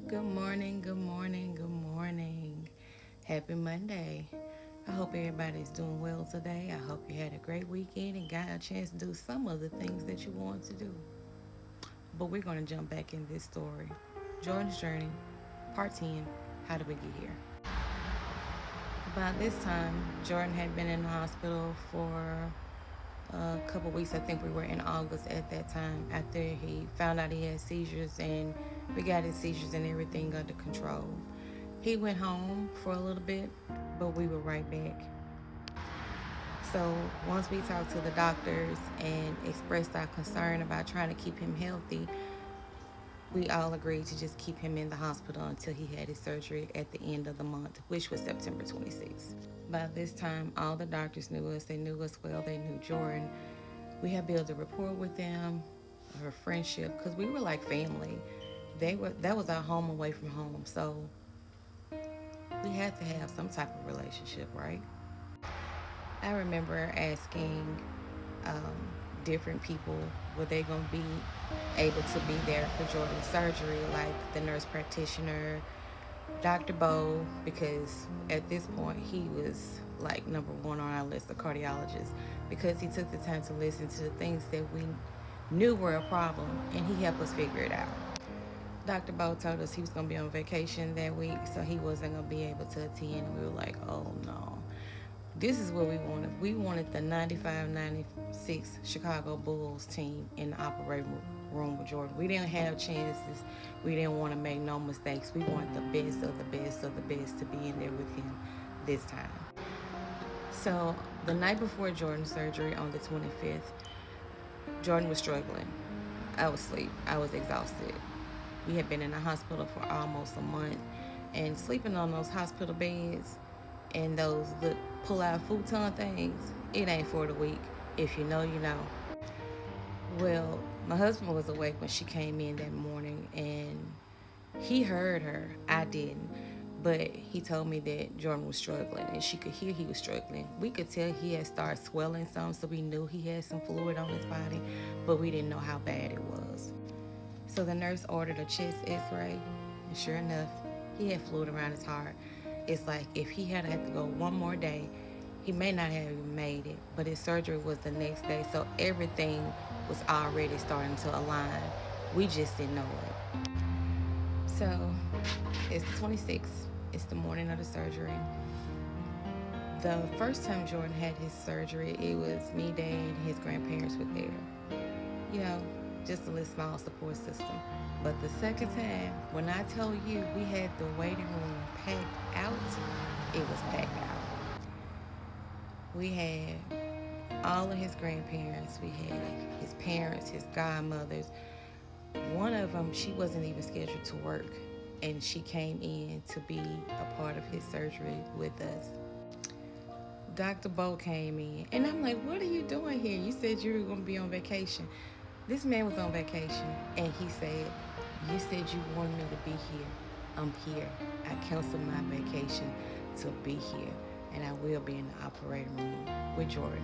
Good morning, good morning, good morning. Happy Monday. I hope everybody's doing well today. I hope you had a great weekend and got a chance to do some of the things that you wanted to do. But we're going to jump back in this story. Jordyn's Journey, Part 10. How did we get here? About this time, Jordyn had been in the hospital for a couple weeks. I think we were in August at that time after he found out he had seizures and we got his seizures and everything under control. He went home for a little bit, but we were right back. So once we talked to the doctors and expressed our concern about trying to keep him healthy, we all agreed to just keep him in the hospital until he had his surgery at the end of the month, which was September 26th. By this time, all the doctors knew us. They knew us well. They knew Jordyn. We had built a rapport with them, a friendship, because we were like family. That was our home away from home. So we had to have some type of relationship, right? I remember asking um, different people were they going to be able to be there for Jordyn's surgery, like the nurse practitioner, Dr. Bo, because at this point he was like number one on our list of cardiologists because he took the time to listen to the things that we knew were a problem and he helped us figure it out. Dr. Bo told us he was going to be on vacation that week, so he wasn't going to be able to attend. And we were like, oh no. This is what we wanted. We wanted the 95-96 Chicago Bulls team in the operating room with Jordyn. We didn't have chances. We didn't want to make no mistakes. We wanted the best of the best of the best to be in there with him this time. So the night before Jordyn's surgery on the 25th, Jordyn was struggling. I was asleep. I was exhausted. We had been in the hospital for almost a month, and sleeping on those hospital beds and those little pull-out futon things, it ain't for the weak. If you know, you know. Well, my husband was awake when she came in that morning, and he heard her. I didn't. But he told me that Jordyn was struggling, and she could hear he was struggling. We could tell he had started swelling some, so we knew he had some fluid on his body, but we didn't know how bad it was. So the nurse ordered a chest x-ray, and sure enough, he had fluid around his heart. It's like if he had to go one more day, he may not have even made it, but his surgery was the next day, so everything was already starting to align. We just didn't know it. So it's the 26th. It's the morning of the surgery. The first time Jordyn had his surgery, it was me, Dad, and his grandparents were there. You know, just a little small support system. But the second time, when I told you we had the waiting room packed out, it was packed out. We had all of his grandparents. We had his parents, his godmothers. One of them, she wasn't even scheduled to work, and she came in to be a part of his surgery with us. Dr. Bo came in, and I'm like, what are you doing here? You said you were going to be on vacation. This man was on vacation, and he said, you said you wanted me to be here. I'm here. I canceled my vacation to be here, and I will be in the operating room with Jordyn.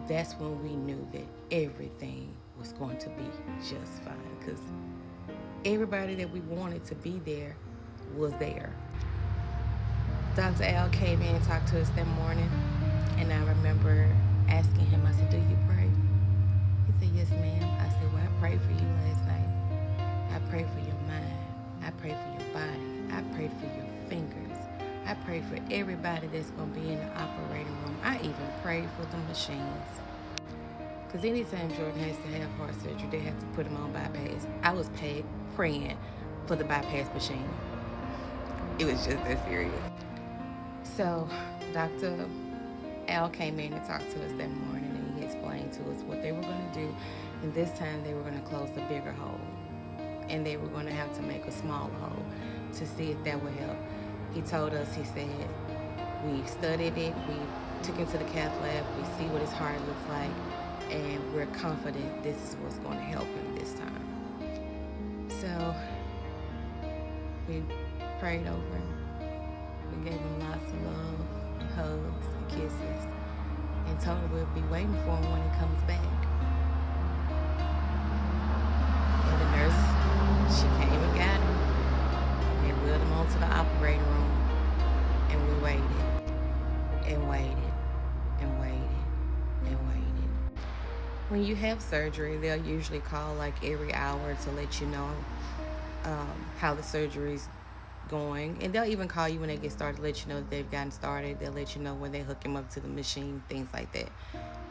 That's when we knew that everything was going to be just fine, because everybody that we wanted to be there was there. Dr. Al came in and talked to us that morning, and I remember asking him, I said, do you pray? He said, yes, ma'am. I said, well, I prayed for you last night. I prayed for your mind. I prayed for your body. I prayed for your fingers. I prayed for everybody that's going to be in the operating room. I even prayed for the machines. Because anytime Jordyn has to have heart surgery, they have to put him on bypass. I was praying for the bypass machine. It was just that serious. So Dr. Al came in and talked to us that morning, and he explained to us what they were going to do. And this time they were going to close the bigger hole, and they were going to have to make a smaller hole to see if that would help. He told us, he said, we've studied it, we took him to the cath lab, we see what his heart looks like, and we're confident this is what's going to help him this time. So we prayed over him. We gave him lots of love, hugs, and kisses, and told him we'll be waiting for him when he comes back. And the nurse, she came and got him. When you have surgery, they'll usually call like every hour to let you know how the surgery's going. And they'll even call you when they get started, let you know that they've gotten started. They'll let you know when they hook him up to the machine, things like that.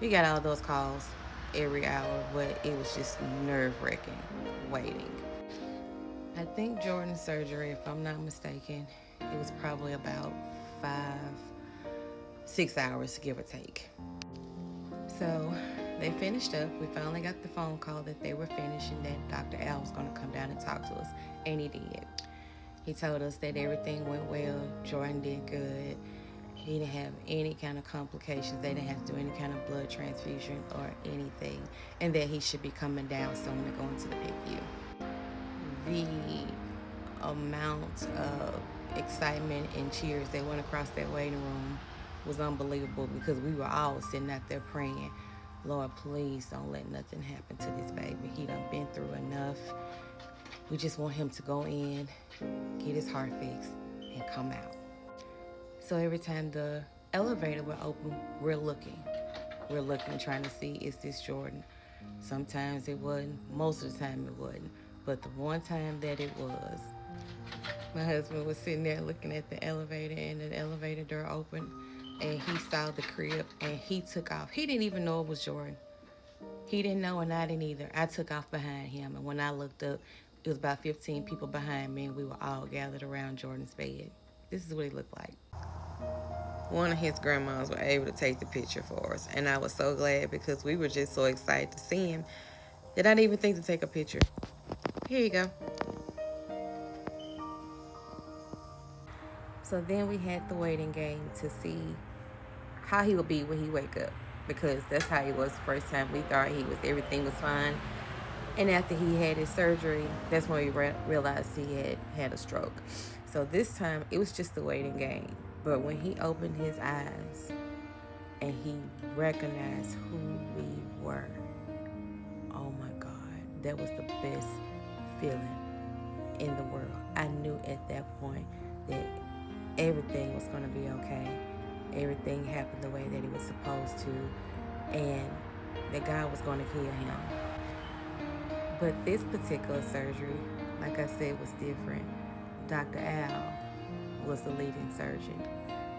We got all those calls every hour, but it was just nerve wracking waiting. I think Jordyn's surgery, if I'm not mistaken, it was probably about 5, 6 hours, give or take. So they finished up. We finally got the phone call that they were finished and that Dr. Al was going to come down and talk to us, and he did. He told us that everything went well. Jordyn did good. He didn't have any kind of complications. They didn't have to do any kind of blood transfusion or anything, and that he should be coming down soon to go into the PICU. The amount of excitement and cheers that went across that waiting room was unbelievable, because we were all sitting out there praying, Lord, please don't let nothing happen to this baby. He done been through enough. We just want him to go in, get his heart fixed, and come out. So every time the elevator would open, we're looking, trying to see, is this Jordyn? Sometimes it wasn't. Most of the time it wasn't. But the one time that it was, my husband was sitting there looking at the elevator, and the elevator door opened, and he saw the crib, and he took off. He didn't even know it was Jordyn. He didn't know, and I didn't either. I took off behind him, and when I looked up, it was about 15 people behind me, and we were all gathered around Jordyn's bed. This is what he looked like. One of his grandmas were able to take the picture for us, and I was so glad, because we were just so excited to see him that I didn't even think to take a picture. Here you go. So then we had the waiting game to see how he would be when he wake up, because that's how he was the first time. We thought everything was fine, and after he had his surgery, that's when we realized he had a stroke. So this time it was just the waiting game. But when he opened his eyes and he recognized who we were, oh my God, that was the best feeling in the world. I knew at that point that everything was going to be okay. Everything happened the way that it was supposed to, and that God was going to heal him. But this particular surgery, like I said, was different. Dr. Al was the leading surgeon.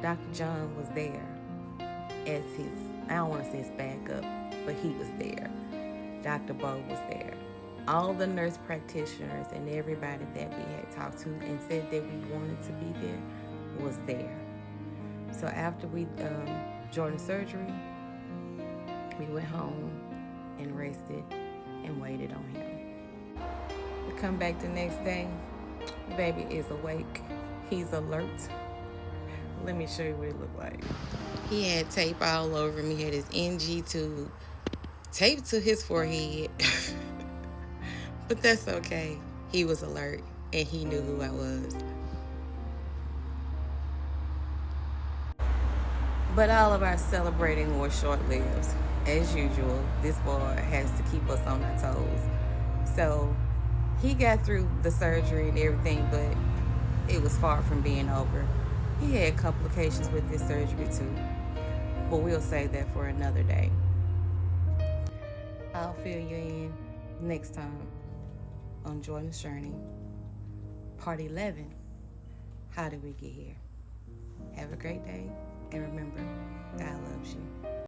Dr. John was there as his, I don't want to say his backup, but he was there. Dr. Bo was there. All the nurse practitioners and everybody that we had talked to and said that we wanted to be there was there. So after Jordyn's surgery, we went home and rested and waited on him. We come back the next day, the baby is awake. He's alert. Let me show you what he looked like. He had tape all over him. He had his NG tube taped to his forehead. But that's okay. He was alert, and he knew who I was. But all of our celebrating was short-lived. As usual, this boy has to keep us on our toes. So he got through the surgery and everything, but it was far from being over. He had complications with this surgery too, but we'll save that for another day. I'll fill you in next time on Jordyn's Journey, Part 11, How Did We Get Here? Have a great day, and remember,